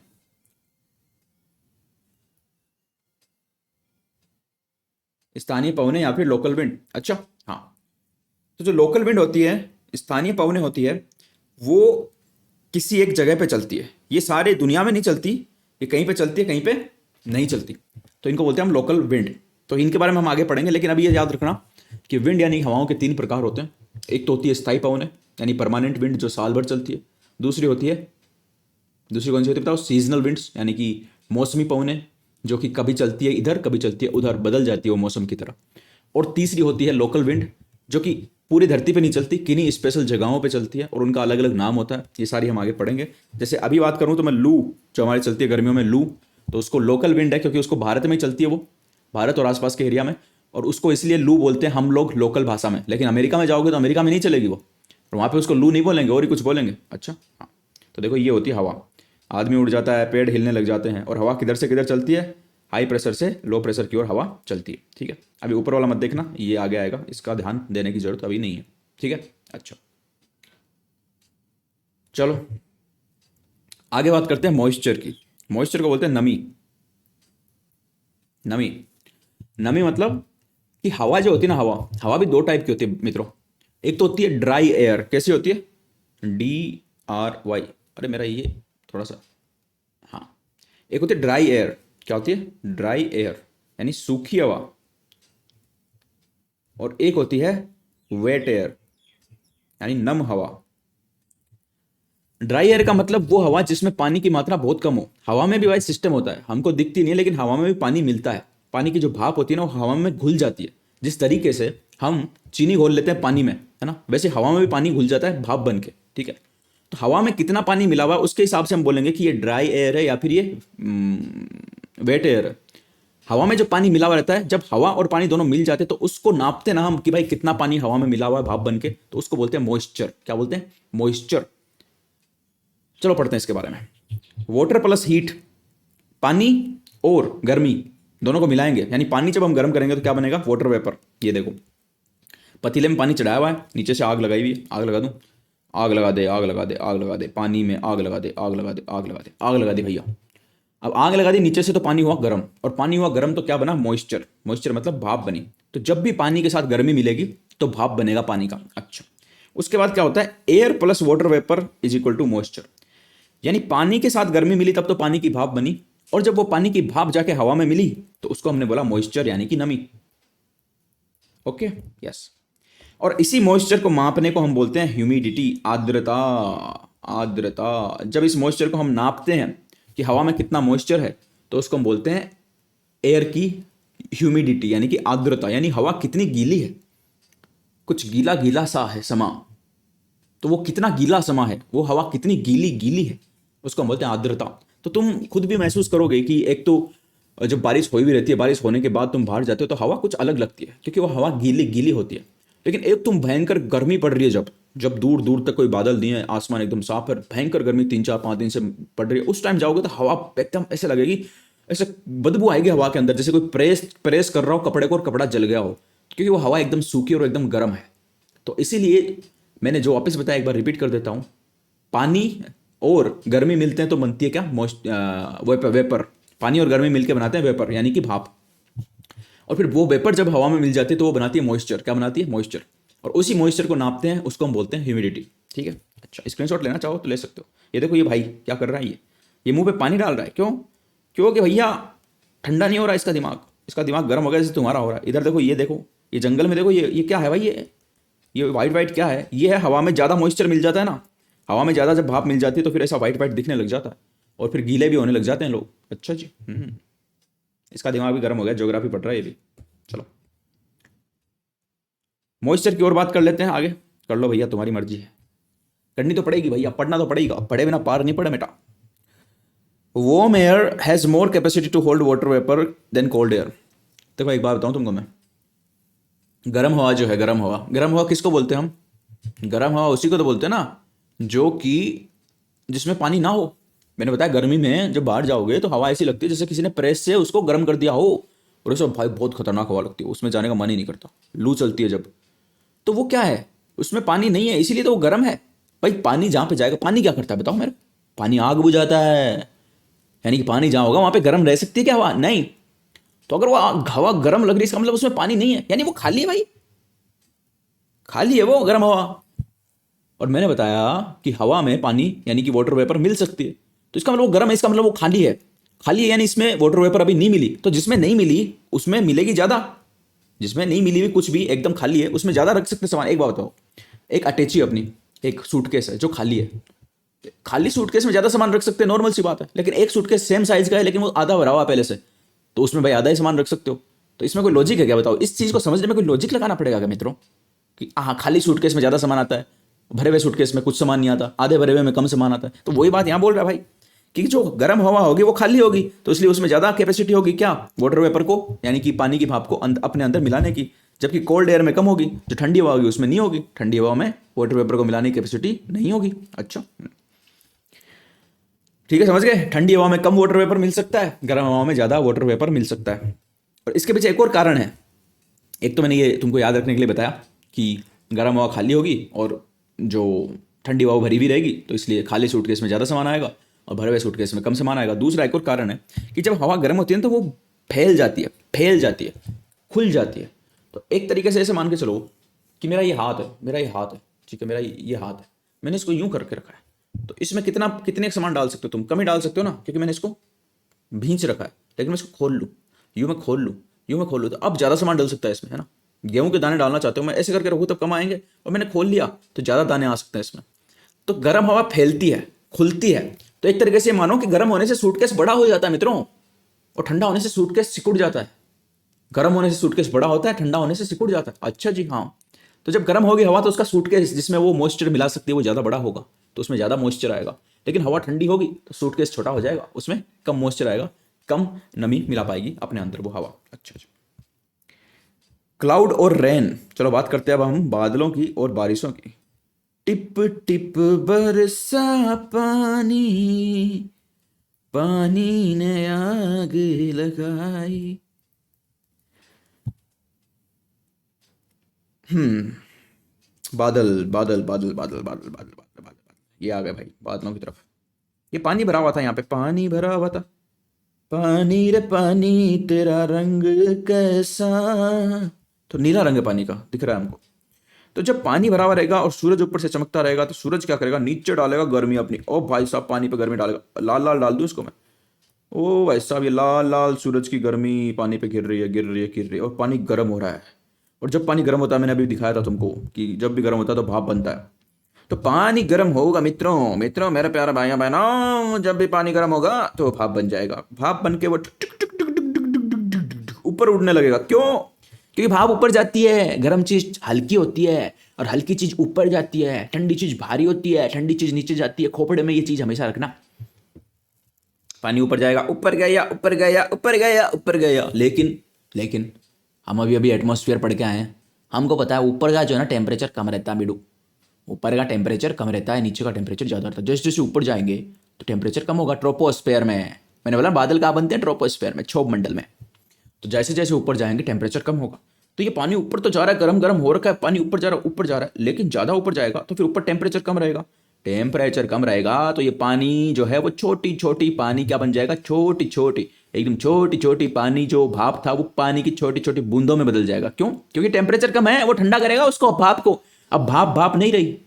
स्थानीय पवनें या फिर लोकल विंड। अच्छा हाँ, तो जो लोकल विंड होती है, स्थानीय पवनें होती है, वो किसी एक जगह पे चलती है। ये सारे दुनिया में नहीं चलती, ये कहीं पे चलती है, कहीं पे नहीं चलती, तो इनको बोलते हैं हम लोकल विंड। तो इनके बारे में हम आगे पढ़ेंगे, लेकिन अभी ये याद रखना कि विंड यानी हवाओं के तीन प्रकार होते हैं। एक तो होती है स्थायी पवनें, यानी परमानेंट विंड जो साल भर चलती है। दूसरी होती है, दूसरी कौन सी होती है बताओ, सीजनल विंड्स, यानी कि मौसमी पवनें, जो कि कभी चलती है इधर, कभी चलती है उधर, बदल जाती है वो मौसम की तरह। और तीसरी होती है लोकल विंड, जो कि पूरी धरती पे नहीं चलती, किन्हीं स्पेशल जगहों पे चलती है, और उनका अलग अलग नाम होता है। ये सारी हम आगे पढ़ेंगे। जैसे अभी बात करूँ तो मैं लू, जो हमारी चलती है गर्मियों में लू, तो उसको लोकल विंड है, क्योंकि उसको भारत में ही चलती है, वो भारत और आसपास के एरिया में, और उसको इसलिए लू बोलते हैं हम लोग लोकल भाषा में। लेकिन अमेरिका में जाओगे तो अमेरिका में नहीं चलेगी वो, और वहाँ पे उसको लू नहीं बोलेंगे, और ही कुछ बोलेंगे। अच्छा हाँ, तो देखो ये होती है हवा। आदमी उड़ जाता है, पेड़ हिलने लग जाते हैं, और हवा किधर से किधर चलती है, हाई प्रेशर से लो प्रेशर की ओर हवा चलती है। ठीक है, अभी ऊपर वाला मत देखना, ये आगे आएगा, इसका ध्यान देने की जरूरत अभी नहीं है। ठीक है, अच्छा चलो आगे बात करते हैं मॉइस्चर की। मॉइस्चर को बोलते हैं नमी। नमी, नमी मतलब कि हवा जो होती है ना, हवा, हवा भी दो टाइप की होती है मित्रों। एक तो होती है ड्राई एयर, कैसी होती है, DRY, अरे मेरा ये थोड़ा सा, हाँ एक होती है ड्राई एयर। क्या होती है? ड्राई एयर यानी सूखी हवा। और एक होती है वेट एयर यानी नम हवा। ड्राई एयर का मतलब वो हवा जिसमें पानी की मात्रा बहुत कम हो। हवा में भी भाई सिस्टम होता है, हमको दिखती नहीं है, लेकिन हवा में भी पानी मिलता है। पानी की जो भाप होती है ना, वो हवा में घुल जाती है। जिस तरीके से हम चीनी घोल लेते हैं पानी में, है ना, वैसे हवा में भी पानी घुल जाता है भाप बन के। ठीक है, तो हवा में कितना पानी मिला हुआ है उसके हिसाब से हम बोलेंगे कि ये ड्राई एयर है या फिर ये वेट एयर है। हवा में जो पानी मिला हुआ रहता है, जब हवा और पानी दोनों मिल जाते हैं तो उसको नापते ना हम कि भाई कितना पानी हवा में मिला हुआ है भाप बन के, तो उसको बोलते हैं मॉइस्चर। क्या बोलते हैं? मॉइस्चर। चलो पढ़ते हैं इसके बारे में। वाटर प्लस हीट, पानी और गर्मी दोनों को मिलाएंगे, यानी पानी जब हम गर्म करेंगे तो क्या बनेगा? Water vapour. ये देखो, पतीले में पानी चढ़ाया हुआ है, नीचे से आग लगाई हुई है। आग लगा दूं? आग लगा दे, आग लगा दे, आग लगा दे, पानी में आग लगा दे, आग लगा दे, आग लगा दे, आग लगा दे भैया। अब आग लगा दी नीचे से, तो पानी हुआ गर्म, और पानी हुआ गर्म तो क्या बना? मॉइस्चर। मॉइस्चर मतलब भाप बनी। तो जब भी पानी के साथ गर्मी मिलेगी तो भाप बनेगा पानी का। अच्छा, उसके बाद क्या होता है? Air plus water vapour is equal to moisture. यानी पानी के साथ गर्मी मिली तब तो पानी की भाप बनी, और जब वो पानी की भाप जाके हवा में मिली तो उसको हमने बोला मॉइस्चर यानी कि नमी। Okay, yes. और इसी मॉइस्चर को मापने को हम बोलते हैं ह्यूमिडिटी, आर्द्रता। आर्द्रता। जब इस मॉइस्चर को हम नापते हैं कि हवा में कितना मॉइस्चर है, तो उसको हम बोलते हैं एयर की ह्यूमिडिटी यानी कि आर्द्रता, यानी हवा कितनी गीली है। कुछ गीला गीला सा है समा, तो वो कितना गीला समा है, वो हवा कितनी गीली गीली है, उसको हम बोलते हैं आर्द्रता। तो तुम खुद भी महसूस करोगे कि एक तो जब बारिश हो भी रहती है, बारिश होने के बाद तुम बाहर जाते हो तो हवा कुछ अलग लगती है, क्योंकि वो हवा गीली गीली होती है। लेकिन एक तुम भयंकर गर्मी पड़ रही है, जब जब दूर दूर तक कोई बादल नहीं है, आसमान एकदम साफ है, भयंकर गर्मी 3 4 5 दिन से पड़ रही है, उस टाइम जाओगे तो हवा एकदम ऐसे लगेगी, ऐसे बदबू आएगी हवा के अंदर, जैसे कोई प्रेस प्रेस कर रहा हो कपड़े को और कपड़ा जल गया हो, क्योंकि वो हवा एकदम सूखी और एकदम गर्म है। तो इसीलिए मैंने जो वापस बताया एक बार रिपीट कर देता हूँ, पानी और गर्मी मिलते हैं तो बनती है क्या? वेपर। पानी और गर्मी मिलकर बनाते हैं वेपर यानी कि भाप। और फिर वो वेपर जब हवा में मिल जाती है तो वो बनाती है मॉइस्चर। क्या बनाती है? मॉइस्चर। और उसी मॉइस्चर को नापते हैं, उसको हम बोलते हैं ह्यूमिडिटी। ठीक है, अच्छा, स्क्रीनशॉट लेना चाहो तो ले सकते हो। ये देखो, ये भाई क्या कर रहा है, ये मुंह पे पानी डाल रहा है। क्यों? क्योंकि भैया ठंडा नहीं हो रहा इसका दिमाग, इसका दिमाग गर्म हो गया जैसे तुम्हारा हो रहा है। इधर देखो, ये देखो, ये जंगल में देखो, ये क्या है भाई? ये वाइट वाइट क्या है? ये है हवा में ज़्यादा मॉइस्चर मिल जाता है ना, हवा में ज़्यादा जब भाप मिल जाती है तो फिर ऐसा वाइट वाइट दिखने लग जाता है, और फिर गीले भी होने लग जाते हैं लोग। अच्छा जी, इसका दिमाग भी गर्म हो गया, ज्योग्राफी पढ़ रहा है ये भी। चलो मॉइस्चर की और बात कर लेते हैं, आगे कर लो भैया, तुम्हारी मर्जी है। करनी तो पड़ेगी भैया, पढ़ना तो पड़ेगा, पढ़े बिना पार नहीं पड़े बेटा। Warm air has more capacity to hold water vapour than cold air. देखो एक बात बताऊं तुमको मैं, गर्म हवा जो है, गर्म हवा किसको बोलते हैं हम? गर्म हवा उसी को तो बोलते हैं ना जो कि जिसमें पानी ना हो। मैंने बताया गर्मी में जब बाहर जाओगे तो हवा ऐसी लगती है जैसे किसी ने प्रेस से उसको गर्म कर दिया हो, और उसमें भाई बहुत खतरनाक हवा लगती है, उसमें जाने का मन ही नहीं करता, लू चलती है जब। तो वो क्या है? उसमें पानी नहीं है, इसीलिए तो वो गर्म है। भाई पानी जहाँ पे जाएगा, पानी क्या करता है बताओ मेरे? पानी आग बुझाता है, यानी कि पानी जहाँ होगा वहाँ पे गर्म रह सकती है क्या हवा? नहीं। तो अगर वो हवा गर्म लग रही है इसका मतलब उसमें पानी नहीं है, यानी वो खाली है भाई, खाली है वो गर्म हवा। और मैंने बताया कि हवा में पानी यानी कि वाटर वेपर मिल सकती है, तो इसका मतलब वो गर्म है, इसका मतलब वो खाली है। खाली है यानी इसमें वाटर वेपर अभी नहीं मिली, तो जिसमें नहीं मिली उसमें मिलेगी ज़्यादा। जिसमें नहीं मिली हुई कुछ भी एकदम खाली है, उसमें ज़्यादा रख सकते सामान। एक बात बताओ, एक अटैची अपनी एक सूटकेस है जो खाली है, खाली सूटकेस में ज़्यादा सामान रख सकते हैं, नॉर्मल सी बात है। लेकिन एक सूटकेस सेम साइज का है लेकिन वो आधा भरा हुआ पहले से, तो उसमें भाई आधा ही सामान रख सकते हो। तो इसमें कोई लॉजिक है क्या बताओ? इस चीज़ को समझने में कोई लॉजिक लगाना पड़ेगा क्या मित्रों? कि हाँ, खाली सूटकेस में ज़्यादा सामान आता है, भरे हुए सूटकेस में कुछ सामान नहीं आता, आधे भरे हुए में कम सामान आता है। तो वही बात यहाँ बोल रहा है भाई कि जो गर्म हवा होगी वो खाली होगी, तो इसलिए उसमें ज़्यादा कैपेसिटी होगी क्या? वाटर वेपर को यानी कि पानी की भाप को अपने अंदर मिलाने की। जबकि कोल्ड एयर में कम होगी, जो ठंडी हवा होगी उसमें नहीं होगी, ठंडी हवा में वाटर वेपर को मिलाने की कैपेसिटी नहीं होगी। अच्छा ठीक है, समझ गए? ठंडी हवा में कम वाटर वेपर मिल सकता है, गर्म हवा में ज़्यादा वाटर वेपर मिल सकता है। और इसके पीछे एक और कारण है। एक तो मैंने ये तुमको याद रखने के लिए बताया कि गर्म हवा खाली होगी और जो ठंडी हवा भरी भी रहेगी, तो इसलिए खाली सूटकेस में ज़्यादा सामान आएगा और भरे हुए सूटकेस में कम सामान आएगा। दूसरा एक और कारण है कि जब हवा गर्म होती है तो वो फैल जाती है, खुल जाती है। तो एक तरीके से ऐसे मान के चलो कि मेरा ये हाथ है, ठीक है, मेरा ये हाथ है, मैंने इसको यूं करके रखा है, तो इसमें कितने सामान डाल सकते हो तुम? कम ही डाल सकते हो ना, क्योंकि मैंने इसको भींच रखा है, लेकिन मैं इसको खोल लूँ, यूँ मैं खोल लूँ, यूँ मैं खोल लूँ, तो अब ज़्यादा सामान डल सकता है इसमें, है ना। गेहूं के दाने डालना चाहते हो, मैं ऐसे करके रखूँ तब कम आएंगे, और मैंने खोल लिया तो ज़्यादा दाने आ सकते हैं इसमें। तो गर्म हवा फैलती है, खुलती है। तो एक तरीके से मानो कि गर्म होने से सूटकेस बड़ा हो जाता है मित्रों, और ठंडा होने से सूटकेस सिकुड़ जाता है। गर्म होने से सूटकेस बड़ा होता है, ठंडा होने से सिकुड़ जाता है। अच्छा जी, हाँ। तो जब गर्म होगी हवा तो उसका सूटकेस जिसमें वो मॉइस्चर मिला सकती है वो ज़्यादा बड़ा होगा, तो उसमें ज़्यादा मॉइस्चर आएगा। लेकिन हवा ठंडी होगी तो सूटकेस छोटा हो जाएगा, उसमें कम मॉइस्चर आएगा, कम नमी मिला पाएगी अपने अंदर वो हवा। अच्छा जी। क्लाउड और रेन, चलो बात करते हैं अब हम बादलों की और बारिशों की। टिप टिप बरसा पानी, पानी ने आग लगाई। बादल बादल बादल बादल बादल बादल बादल बादल, ये आ गए भाई बादलों की तरफ। ये पानी भरा हुआ था, यहाँ पे पानी भरा हुआ था। पानी रे पानी तेरा रंग कैसा, तो नीला रंग है पानी का, दिख रहा है हमको। तो जब पानी भरा हुआ रहेगा और सूरज ऊपर से चमकता रहेगा, तो सूरज क्या करेगा, नीचे डालेगा गर्मी अपनी। ओ भाई साहब, पानी पे गर्मी डालेगा, लाल लाल डाल दूं इसको मैं। ओ भाई साहब, ये लाल लाल सूरज की गर्मी पानी पे गिर रही है, गिर रही है, गिर रही है, और पानी गर्म हो रहा है। और जब पानी गर्म होता है, मैंने अभी दिखाया था तुमको कि जब भी गर्म होता है तो भाप बनता है। तो पानी गर्म होगा मित्रों, मित्रों मेरे प्यारे भाइयों बहनों, जब भी पानी गर्म होगा तो भाप बन जाएगा। भाप बन के वो टुक टुक टुक टुक टुक टुक टुक टुक टुक टुक ऊपर उड़ने लगेगा। क्यों? क्योंकि भाप ऊपर जाती है, गर्म चीज हल्की होती है, और हल्की चीज ऊपर जाती है, ठंडी चीज भारी होती है, ठंडी चीज नीचे जाती है। खोपड़े में ये चीज हमेशा रखना। पानी ऊपर जाएगा, ऊपर गया, ऊपर गया, ऊपर गया, ऊपर गया। लेकिन लेकिन हम अभी अभी एटमॉस्फेयर पढ़ के आए हैं, हमको पता है ऊपर का जो है ना टेम्परेचर कम रहता है बिडू। ऊपर का टेम्परेचर कम रहता है, नीचे का टेम्परेचर ज़्यादा रहता है। जैसे जैसे ऊपर जाएंगे तो टेम्परेचर कम होगा। ट्रोपोस्फेयर में, मैंने बोला बादल कहाँ बनते हैं, ट्रोपोस्फेयर में, क्षोभ मंडल में। तो जैसे जैसे ऊपर जाएंगे टेम्परेचर कम होगा। तो ये पानी ऊपर तो जा रहा है, गर्म गर्म हो रखा है, पानी ऊपर जा रहा है, ऊपर जा रहा है, लेकिन ज़्यादा ऊपर जाएगा तो फिर ऊपर टेम्परेचर कम रहेगा। टेम्परेचर कम रहेगा तो ये पानी जो है वो छोटी छोटी पानी क्या बन जाएगा, छोटी छोटी, एकदम छोटी छोटी पानी, जो भाप था वो पानी की छोटी छोटी बूंदों में बदल जाएगा। क्यों? क्योंकि टेम्परेचर कम है, वो ठंडा करेगा उसको, भाप को। अब भाप भाप नहीं रही,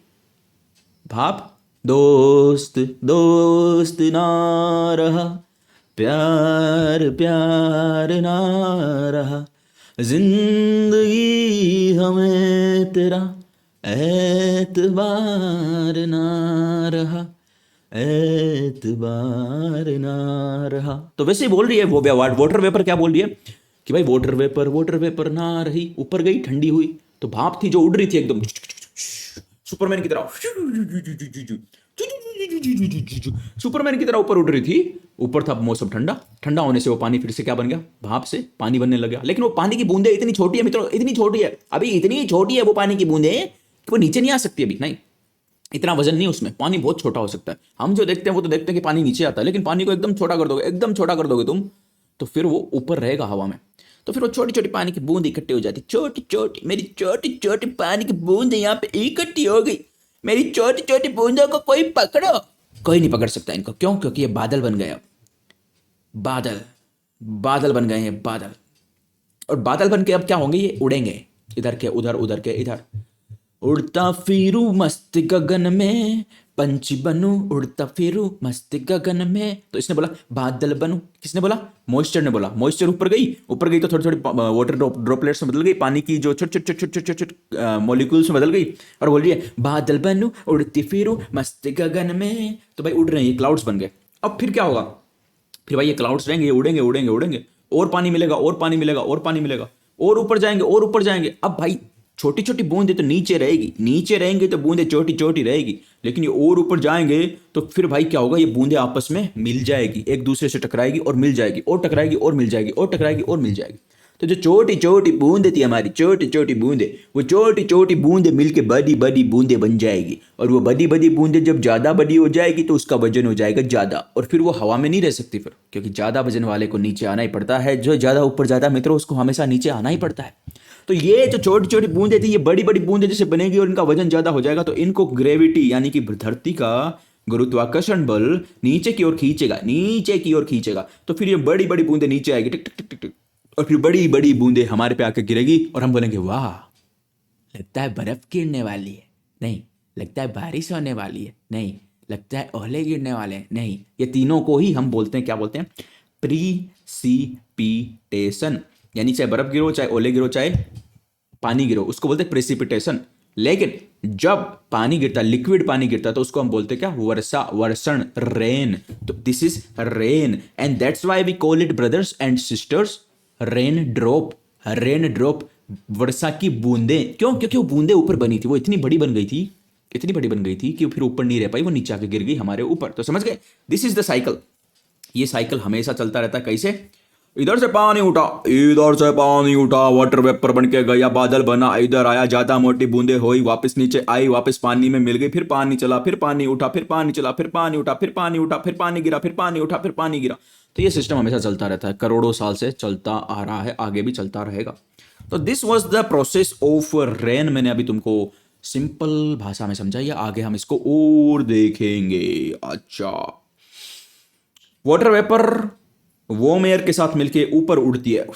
भाप दोस्त दोस्त ना रहा, प्यार प्यार ना रहा, जिंदगी हमें तेरा एतबार ना रहा, एतबार ना रहा। तो वैसे ही बोल रही है वो वाटर वेपर, क्या बोल रही है कि भाई वाटर वेपर ना रही, ऊपर गई, ठंडी हुई। तो भाप थी जो उड़ रही थी एकदम सुपरमैन की तरह, सुपरमैन की तरह ऊपर उड़ रही थी। ऊपर था मौसम ठंडा, ठंडा होने से वो पानी फिर से क्या बन गया, भाप से पानी बनने लगा। लेकिन वो पानी की बूंदे इतनी छोटी है मित्रों, इतनी छोटी है, अभी इतनी छोटी है वो पानी की बूंदे कि वो नीचे नहीं आ सकती अभी, नहीं, इतना वजन नहीं उसमें। पानी बहुत छोटा हो सकता है। हम जो देखते हैं वो तो देखते हैं कि पानी नीचे आता है, लेकिन पानी को एकदम छोटा कर दोगे, एकदम छोटा कर दोगे तुम, तो फिर वो ऊपर रहेगा हवा में। तो फिर वो छोटी छोटी पानी की बूंद इकट्ठी हो जाती, छोटी छोटी, मेरी छोटी छोटी पानी की बूंद यहाँ पे इकट्ठी हो गई। मेरी छोटी छोटी बूंदों को कोई पकड़ो, कोई नहीं पकड़ सकता इनको। क्यों? क्योंकि ये बादल बन गए। अब बादल, बादल बन गए हैं बादल। और बादल बन के अब क्या होंगे, ये उड़ेंगे, इधर के उधर, उधर के इधर। उड़ता फिरू मस्त गगन में, पंछी बनूं उड़ता फिरू मस्त गगन में। तो इसने बोला बादल बनूं, किसने बोला? मॉइस्चर ने बोला। मॉइस्चर ऊपर गई, ऊपर गई तो थोड़ी थोड़ी वाटर ड्रॉपलेट्स में बदल गई, पानी की जो छोटे छोटे छोटे छोटे छोटे मॉलिक्यूल्स में बदल गई, और बोल रही है बादल बनूं उड़ती फिरू मस्त गगन में। तो भाई उड़ रहे हैं, ये क्लाउड्स बन गए। अब फिर क्या होगा, फिर भाई ये क्लाउड्स रहेंगे, ये उड़ेंगे उड़ेंगे उड़ेंगे, और पानी मिलेगा, और पानी मिलेगा, और पानी मिलेगा, और ऊपर जाएंगे, और ऊपर जाएंगे। अब भाई छोटी छोटी बूंदें तो नीचे रहेगी, नीचे रहेंगे तो बूंदें छोटी छोटी रहेगी, लेकिन ये और ऊपर जाएंगे तो फिर भाई क्या होगा, ये बूंदें आपस में मिल जाएगी, एक दूसरे से टकराएगी और मिल जाएगी, और टकराएगी और मिल जाएगी, और टकराएगी और मिल जाएगी। तो जो छोटी छोटी बूंदें थी हमारी, छोटी छोटी बूंदें, वो छोटी छोटी बूंदें मिलके बड़ी बड़ी बूंदें बन जाएगी। और वो बड़ी बड़ी बूंदें जब ज़्यादा बड़ी हो जाएगी तो उसका वजन हो जाएगा ज़्यादा, और फिर वो हवा में नहीं रह सकती फिर, क्योंकि ज़्यादा वजन वाले को नीचे आना ही पड़ता है। जो ज़्यादा ऊपर जाता है मित्रों, उसको हमेशा नीचे आना ही पड़ता है। तो ये जो छोटी छोटी बूंदें थी, ये बड़ी बड़ी बूंदें जैसे बनेगी और इनका वजन ज़्यादा हो जाएगा, तो इनको ग्रेविटी यानी कि धरती का गुरुत्वाकर्षण बल नीचे की ओर खींचेगा, नीचे की ओर खींचेगा। तो फिर ये बड़ी बड़ी बूंदें नीचे आएगी, टिक टिक टिक टिक टिक, और फिर बड़ी बड़ी बूंदें हमारे पे आकर गिरेगी, और हम बोलेंगे वाह, लगता है बर्फ गिरने वाली है, नहीं, लगता है बारिश होने वाली है, नहीं, लगता है ओले गिरने वाले हैं, नहीं। ये तीनों को ही हम बोलते हैं, क्या बोलते हैं? प्रीसिपिटेशन, यानी चाहे बर्फ गिरो, चाहे ओले गिरो, चाहे पानी गिरो, उसको बोलते हैं प्रेसिपिटेशन। लेकिन जब पानी गिरता है, लिक्विड पानी गिरता है, तो उसको हम बोलते हैं क्या? वर्षा, वर्षण, रेन। तो this is rain and that's why we call it brothers and sisters rain drop. Rain drop, वर्षा की बूंदें। क्यों? क्योंकि वो बूंदें ऊपर बनी थी, वो इतनी बड़ी बन गई थी, इतनी बड़ी बन गई थी कि फिर ऊपर नहीं रह पाई, वो नीचे आके गिर गई हमारे ऊपर। तो समझ गए? This is the cycle. ये साइकिल हमेशा चलता रहता है। कैसे? इधर से पानी उठा, इधर से पानी उठा, वाटर वेपर बन के गया, बादल बना, इधर आया, ज्यादा मोटी बूंदे हुई, वापस नीचे आई, वापस पानी में मिल गई, फिर पानी चला, फिर पानी उठा, फिर पानी चला, फिर पानी उठा, फिर पानी उठा, फिर पानी गिरा, फिर पानी उठा, फिर पानी गिरा। तो ये सिस्टम हमेशा चलता रहता है, करोड़ों साल से चलता आ रहा है, आगे भी चलता रहेगा। तो this was the process of rain. मैंने अभी तुमको सिंपल भाषा में समझाया, आगे हम इसको और देखेंगे। अच्छा, वाटर वेपर वार्म एयर के साथ मिलके ऊपर उड़ती है।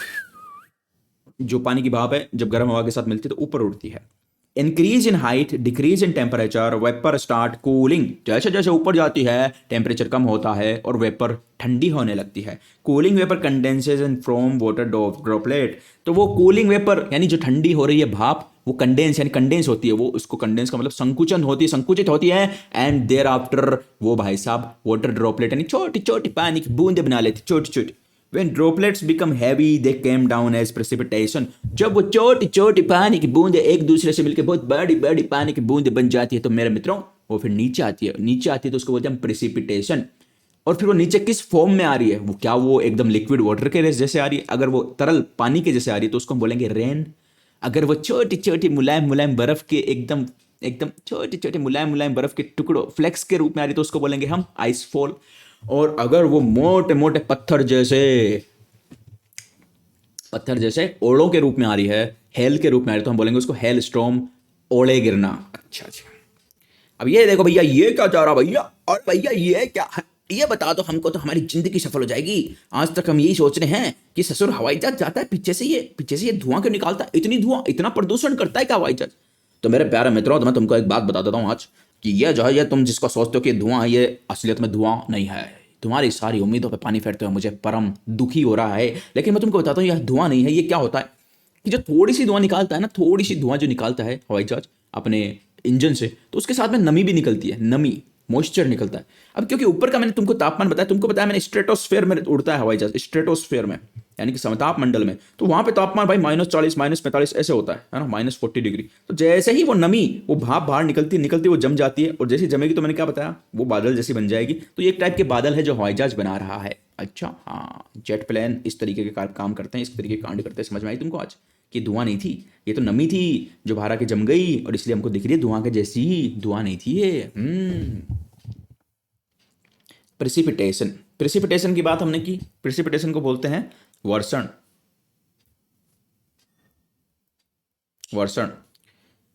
जो पानी की भाप है, जब गर्म हवा के साथ मिलती है तो ऊपर उड़ती है। Increase in height, decrease in temperature, vapour start cooling. जैसे जैसे ऊपर जाती है टेम्परेचर कम होता है और वेपर ठंडी होने लगती है। Cooling vapour condenses in from water droplet. तो वो कूलिंग वेपर यानी जो ठंडी हो रही है भाप, वो कंडेंस यानी कंडेंस होती है, वो उसको कंडेंस का मतलब संकुचन होती है, संकुचित होती है। एंड देयर आफ्टर वो भाई साहब वाटर ड्रॉपलेट यानी छोटी छोटी पानी की बूंदे बना लेती, छोटी छोटी। When droplets become heavy, they came down as precipitation. जब वो छोटी छोटी पानी की बूंदे एक दूसरे से मिलकर बहुत बड़ी बड़ी पानी की बूंदे बन जाती है, तो मेरे मित्रों वो फिर नीचे आती है। नीचे आती है तो उसको बोलते हैं प्रेसिपिटेशन। और फिर वो नीचे किस फॉर्म में आ रही है? वो क्या वो एकदम लिक्विड वाटर के जैसे आ रही है? अगर वो तरल पानी के जैसे आ रही है तो उसको हम बोलेंगे रेन। अगर वो छोटी छोटी मुलायम मुलायम बर्फ के एकदम एकदम छोटे छोटे मुलायम मुलायम बर्फ के टुकड़ों फ्लेक्स के रूप में आ रही है तो उसको बोलेंगे हम आइस फॉल। और अगर वो मोटे मोटे पत्थर जैसे ओलों के रूप में आ रही है, हेल के रूप में आ रही है, तो हम बोलेंगे उसको हेल स्टॉर्म, ओले गिरना। अच्छा अच्छा, अब ये देखो भैया, ये क्या चाह रहा भैया? और भैया ये क्या है? ये बता दो हमको तो हमारी जिंदगी सफल हो जाएगी। आज तक हम यही सोच रहे हैं कि ससुर हवाई जहाज जाता है, पीछे से ये धुआं क्यों निकालता है? इतनी धुआं, इतना प्रदूषण करता है क्या हवाई जहाज? तो मेरे प्यारे मित्रों, तो मैं तुमको एक बात बता देता हूँ आज कि ये जो है, ये तुम जिसको सोचते हो कि धुआं है, ये असलियत में धुआं नहीं है। तुम्हारी सारी उम्मीदों पे पानी फेरते हुए मुझे परम दुखी हो रहा है। लेकिन मैं तुमको बताता हूँ, यह धुआं नहीं है। ये क्या होता है कि जो थोड़ी सी धुआं निकालता है ना, थोड़ी सी धुआं जो निकालता है हवाई जहाज अपने इंजन से, तो उसके साथ में नमी भी निकलती है, नमी, मॉइस्चर निकलता है। अब क्योंकि ऊपर का मैंने तुमको तापमान बताया, तुमको बताया मैंने स्ट्रेटोस्फेयर में उड़ता है हवाई जहाज, स्ट्रेटोस्फेयर में यानी कि समताप मंडल में। तो वहां पे तापमान भाई -40 -45 ऐसे होता है ना, -40 डिग्री। तो जैसे ही वो नमी, वो भाप बाहर निकलती निकलती वो जम जाती है, और जैसे जमेगी तो मैंने क्या बताया, वो बादल जैसी बन जाएगी। तो ये एक टाइप के बादल है जो हवाई जहाज बना रहा है। अच्छा हाँ, जेट प्लेन इस तरीके के काम करते हैं, इस तरीके के कांड करते हैं। समझ में आई तुमको आज कि धुआं नहीं थी, ये तो नमी थी जो बाहर आके जम गई, और इसलिए हमको दिख रही है धुआं के जैसी। धुआं नहीं थी ये। प्रेसिपिटेशन, प्रेसिपिटेशन की बात हमने की। प्रेसिपिटेशन को बोलते हैं वर्षण। वर्षण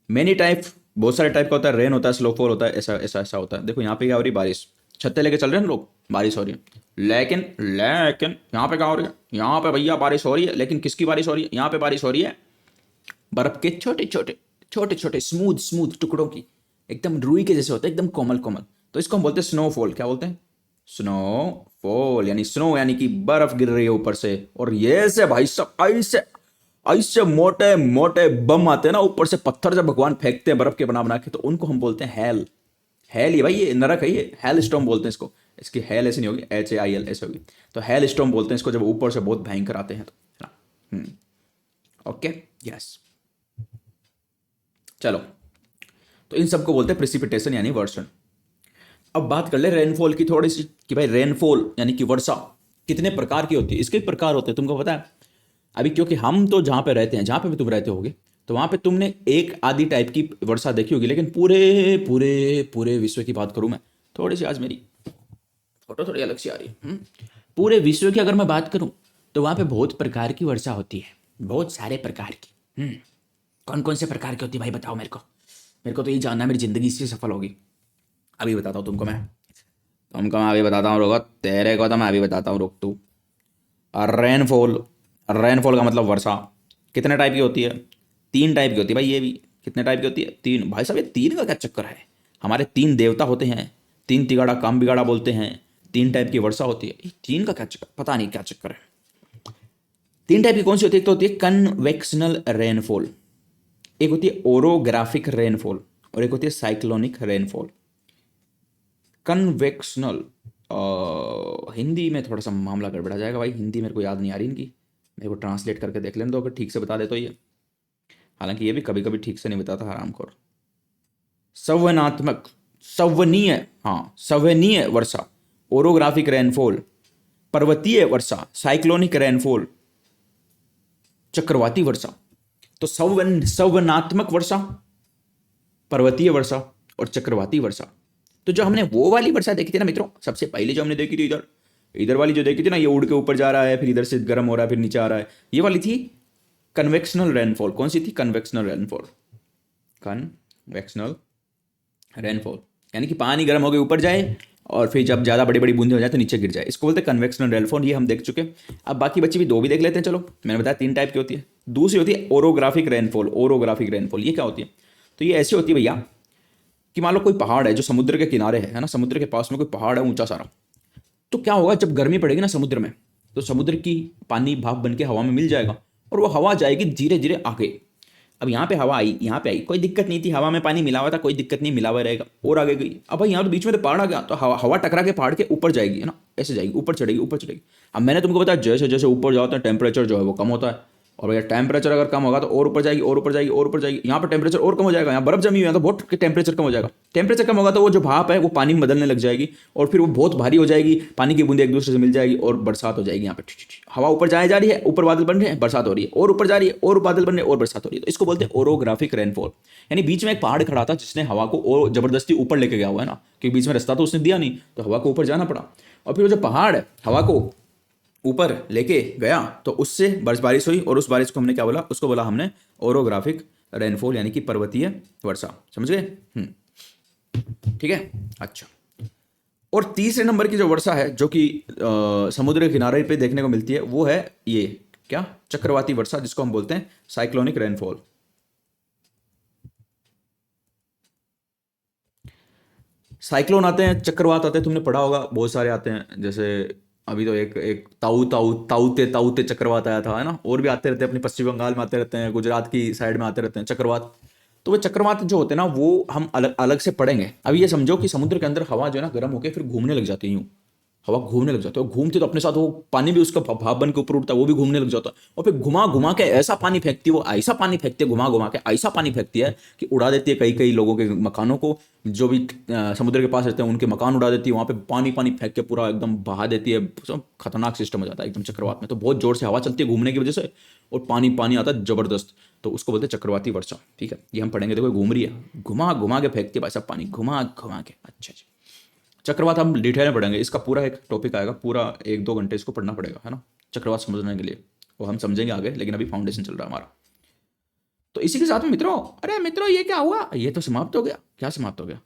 मेनी टाइप, बहुत सारे टाइप का होता है। रेन होता है, स्लोफॉल होता है, ऐसा ऐसा ऐसा होता है। देखो यहाँ पे क्या हो रही है? बारिश। छत्ते लेके चल रहे हैं लोग, बारिश हो रही है। लेकिन लेकिन यहाँ पे क्या हो रही है? यहाँ पे भैया बारिश हो रही है, लेकिन किसकी बारिश हो रही है? यहाँ पे बारिश हो रही है बर्फ के छोटे छोटे छोटे छोटे स्मूथ स्मूथ टुकड़ों की, एकदम रुई के जैसे होते हैं, एकदम कोमल कोमल। तो इसको हम बोलते हैं स्नोफॉल। क्या बोलते हैं? स्नोफॉल, यानी स्नो यानी कि बर्फ गिर रही है ऊपर से। और ये से भाई सब ऐसे ऐसे मोटे मोटे बम आते हैं ना ऊपर से, पत्थर जब भगवान फेंकते हैं बर्फ के बना बना के, तो उनको हम बोलते हैं हेल। हेल ये भाई, ये नरक है, ये हेल स्टॉर्म बोलते हैं इसको। इसकी हेल ऐसी नहीं होगी, HAIL ऐसे होगी। तो हेल स्टॉर्म बोलते हैं इसको जब ऊपर से बहुत भयंकर आते हैं, तो है ना। ओके, यस, चलो। तो इन सबको बोलते हैं प्रेसिपिटेशन यानी वर्षण। अब बात कर ले रेनफॉल की थोड़ी सी, कि भाई रेनफॉल यानी कि वर्षा कितने प्रकार की होती है। इसके प्रकार होते हैं, तुमको पता है? अभी क्योंकि हम तो जहाँ पे रहते हैं, जहाँ पे भी तुम रहते होगे, तो वहाँ पे तुमने एक आधी टाइप की वर्षा देखी होगी। लेकिन पूरे पूरे पूरे विश्व की बात करूँ मैं, थोड़ी सी आज मेरी फोटो थोड़ी अलग सी आ रही है। पूरे विश्व की अगर मैं बात करूँ तो वहाँ पे बहुत प्रकार की वर्षा होती है, बहुत सारे प्रकार की। कौन कौन से प्रकार की होती है भाई बताओ मेरे को। मेरे को तो ये जानना है, मेरी ज़िंदगी इससे सफल होगी। अभी बताता हूँ तुमको मैं अभी बताता हूँ, रुको। तेरे को तो मैं अभी बताता हूँ, रुक तू। रेनफॉल, रेनफॉल का मतलब वर्षा। कितने टाइप की होती है? 3 टाइप की होती है भाई। ये भी कितने टाइप की होती है? 3। भाई साहब ये 3 का क्या चक्कर है? हमारे 3 देवता होते हैं, 3 तिगाड़ा काम बिगाड़ा बोलते हैं, 3 टाइप की वर्षा होती है। ये 3 का क्या चक्कर, पता नहीं क्या चक्कर है। 3 टाइप की कौन सी होती है? एक तो होती है कन्वेक्शनल रेनफॉल, एक होती है ओरोग्राफिक रेनफॉल, और एक होती है साइक्लोनिक रेनफॉल। कन्वेक्शनल हिंदी में थोड़ा सा मामला गड़बड़ा जाएगा भाई, हिंदी मेरे को याद नहीं आ रही इनकी, मेरे को ट्रांसलेट करके देख लेने दो, अगर ठीक से बता दे तो ये, हालांकि ये भी कभी कभी ठीक से नहीं बताता हरामखोर। संवहनात्मक, संवहनीय, हाँ संवहनीय वर्षा, ओरोग्राफिक रेनफॉल, पर्वतीय वर्षा, साइक्लोनिक रेनफॉल, चक्रवाती वर्षा। तो संवहनात्मक वर्षा, पर्वतीय वर्षा और चक्रवाती वर्षा। तो जो हमने वो वाली वर्षा देखी थी ना मित्रों, सबसे पहले जो हमने देखी थी इधर, इधर वाली जो देखी थी ना, ये उड़ के ऊपर जा रहा है, फिर इधर से गर्म हो रहा है, फिर नीचे आ रहा है, ये वाली थी कन्वेक्शनल रेनफॉल। कौन सी थी? Convectional rainfall. कन्वेक्शनल रेनफॉल यानी कि पानी गर्म होकर ऊपर जाए और फिर जब ज़्यादा बड़ी बड़ी बूंदें हो जाए तो नीचे गिर जाए, इसको बोलते हैं कन्वेक्शनल रेनफॉल। ये हम देख चुके। अब बाकी बच्चे भी 2 भी देख लेते हैं। चलो, मैंने बताया 3 टाइप की होती है। दूसरी होती है ओरोग्राफिक रेनफॉल। ओरोग्राफिक रेनफॉल ये क्या होती है? तो ये ऐसी होती है भैया कि मान लो कोई पहाड़ है जो समुद्र के किनारे है ना, समुद्र के पास में कोई पहाड़ है ऊंचा सारा, तो क्या होगा जब गर्मी पड़ेगी ना समुद्र में, तो समुद्र की पानी भाप बन के हवा में मिल जाएगा और वो हवा जाएगी धीरे धीरे आगे। अब यहाँ पे हवा आई, यहाँ पे आई, कोई दिक्कत नहीं थी, हवा में पानी मिला हुआ था, कोई दिक्कत नहीं, मिला हुआ रहेगा, और आगे गई। अब भाई यहाँ तो बीच में तो पहाड़ आ गया, तो हवा टकरा के पहाड़ के ऊपर जाएगी, है ना, ऐसे जाएगी, ऊपर चढ़ेगी, ऊपर चढ़ेगी। अब मैंने तुमको बताया जैसे जैसे ऊपर जाता है टेम्परेचर जो है वो कम होता है, और भैया टेम्परेचर अगर कम होगा तो और ऊपर जाएगी, और ऊपर जाएगी, और ऊपर जाएगी। यहाँ पर टेम्परेचर और कम हो जाएगा, यहाँ बर्फ जमी हुई है तो बहुत टेम्परेचर कम हो जाएगा। टेम्परेचर कम होगा तो वो जो भाप है वो पानी में बदलने लग जाएगी और फिर वो बहुत भारी हो जाएगी, पानी की बूंदें एक दूसरे से मिल जाएगी और बरसात हो जाएगी। यहाँ पे हवा ऊपर जाए जा रही है, ऊपर बादल बन रहे हैं, बरसात हो रही है, और ऊपर जा रही है और बादल बन रहे हैं और बरसात हो रही है। तो इसको बोलते हैं ओरोग्राफिक रेनफॉल। यानी बीच में एक पहाड़ खड़ा था जिसने हवा को और जबरदस्ती ऊपर लेके गया हुआ है ना, क्योंकि बीच में रास्ता तो उसने दिया नहीं, तो हवा को ऊपर जाना पड़ा। और फिर वो जो पहाड़ है हवा को ऊपर लेके गया तो उससे बारिश हुई, और उस बारिश को हमने क्या बोला? उसको बोला हमने ओरोग्राफिक रेनफॉल, यानी कि पर्वतीय वर्षा। समझ गए? ठीक है, अच्छा। और तीसरे नंबर की जो वर्षा है जो कि समुद्र के किनारे पे देखने को मिलती है वो है ये क्या? चक्रवाती वर्षा, जिसको हम बोलते हैं साइक्लोनिक रेनफॉल। साइक्लोन आते हैं, चक्रवात आते हैं, तुमने पढ़ा होगा, बहुत सारे आते हैं। जैसे अभी तो एक ताऊते चक्रवात आया था, है ना, और भी आते रहते हैं, अपने पश्चिम बंगाल में आते रहते हैं, गुजरात की साइड में आते रहते हैं चक्रवात। तो वो चक्रवात जो होते हैं ना वो हम अलग अलग से पढ़ेंगे। अभी ये समझो कि समुद्र के अंदर हवा जो है ना गर्म होकर फिर घूमने लग जाती है, यूं हवा घूमने लग जाती है, और घूमते तो अपने साथ वो पानी भी उसका भाप बन के ऊपर उठता है, वो भी घूमने लग जाता है, और फिर घुमा घुमा के ऐसा पानी फेंकती है, वो ऐसा पानी फेंकती है, घुमा घुमा के ऐसा पानी फेंकती है कि उड़ा देती है कई कई लोगों के मकानों को, जो भी समुद्र के पास रहते हैं उनके मकान उड़ा देती है, वहाँ पे पानी पानी फेंक के पूरा एकदम बहा देती है। सब खतरनाक सिस्टम हो जाता है एकदम चक्रवात में। तो बहुत जोर से हवा चलती है घूमने की वजह से, और पानी पानी आता है जबरदस्त, तो उसको बोलते हैं चक्रवाती वर्षा। ठीक है, ये हम पढ़ेंगे। देखो घूम रही है, घुमा घुमा के फेंकती है भाई सब पानी, घुमा घुमा के। अच्छा अच्छा, चक्रवात हम डिटेल में पढ़ेंगे, इसका पूरा एक टॉपिक आएगा, पूरा 1-2 घंटे इसको पढ़ना पड़ेगा, है ना, चक्रवात समझने के लिए। वो हम समझेंगे आगे, लेकिन अभी फाउंडेशन चल रहा है हमारा। तो इसी के साथ में मित्रों, अरे मित्रों ये क्या हुआ? ये तो समाप्त हो गया। क्या समाप्त हो गया?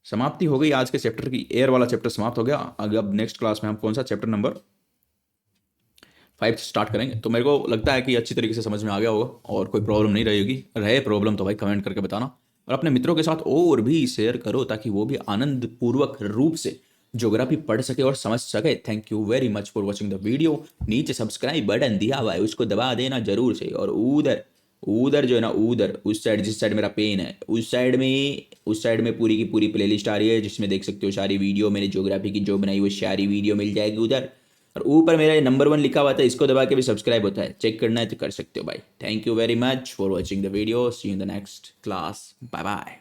समाप्ति हो गई आज के चैप्टर की, एयर वाला चैप्टर समाप्त हो गया। अब नेक्स्ट क्लास में हम कौन सा चैप्टर नंबर 5 स्टार्ट करेंगे। तो मेरे को लगता है कि अच्छी तरीके से समझ में आ गया होगा और कोई प्रॉब्लम नहीं रहेगी। रहे प्रॉब्लम तो भाई कमेंट करके बताना, और अपने मित्रों के साथ और भी शेयर करो ताकि वो भी आनंद पूर्वक रूप से ज्योग्राफी पढ़ सके और समझ सके। Thank you very much for watching the video. नीचे सब्सक्राइब बटन दिया हुआ है, उसको दबा देना जरूर से, और उधर उधर जो है ना, उधर उस साइड, जिस साइड मेरा पेन है उस साइड में पूरी की पूरी प्लेलिस्ट आ रही है, जिसमें देख सकते हो सारी वीडियो मैंने ज्योग्राफी की जो बनाई वो सारी वीडियो मिल जाएगी उधर। और ऊपर मेरा नंबर 1 लिखा हुआ था, इसको दबा के भी सब्सक्राइब होता है, चेक करना है तो कर सकते हो भाई। Thank you very much for watching the video, see you in the next class, bye bye.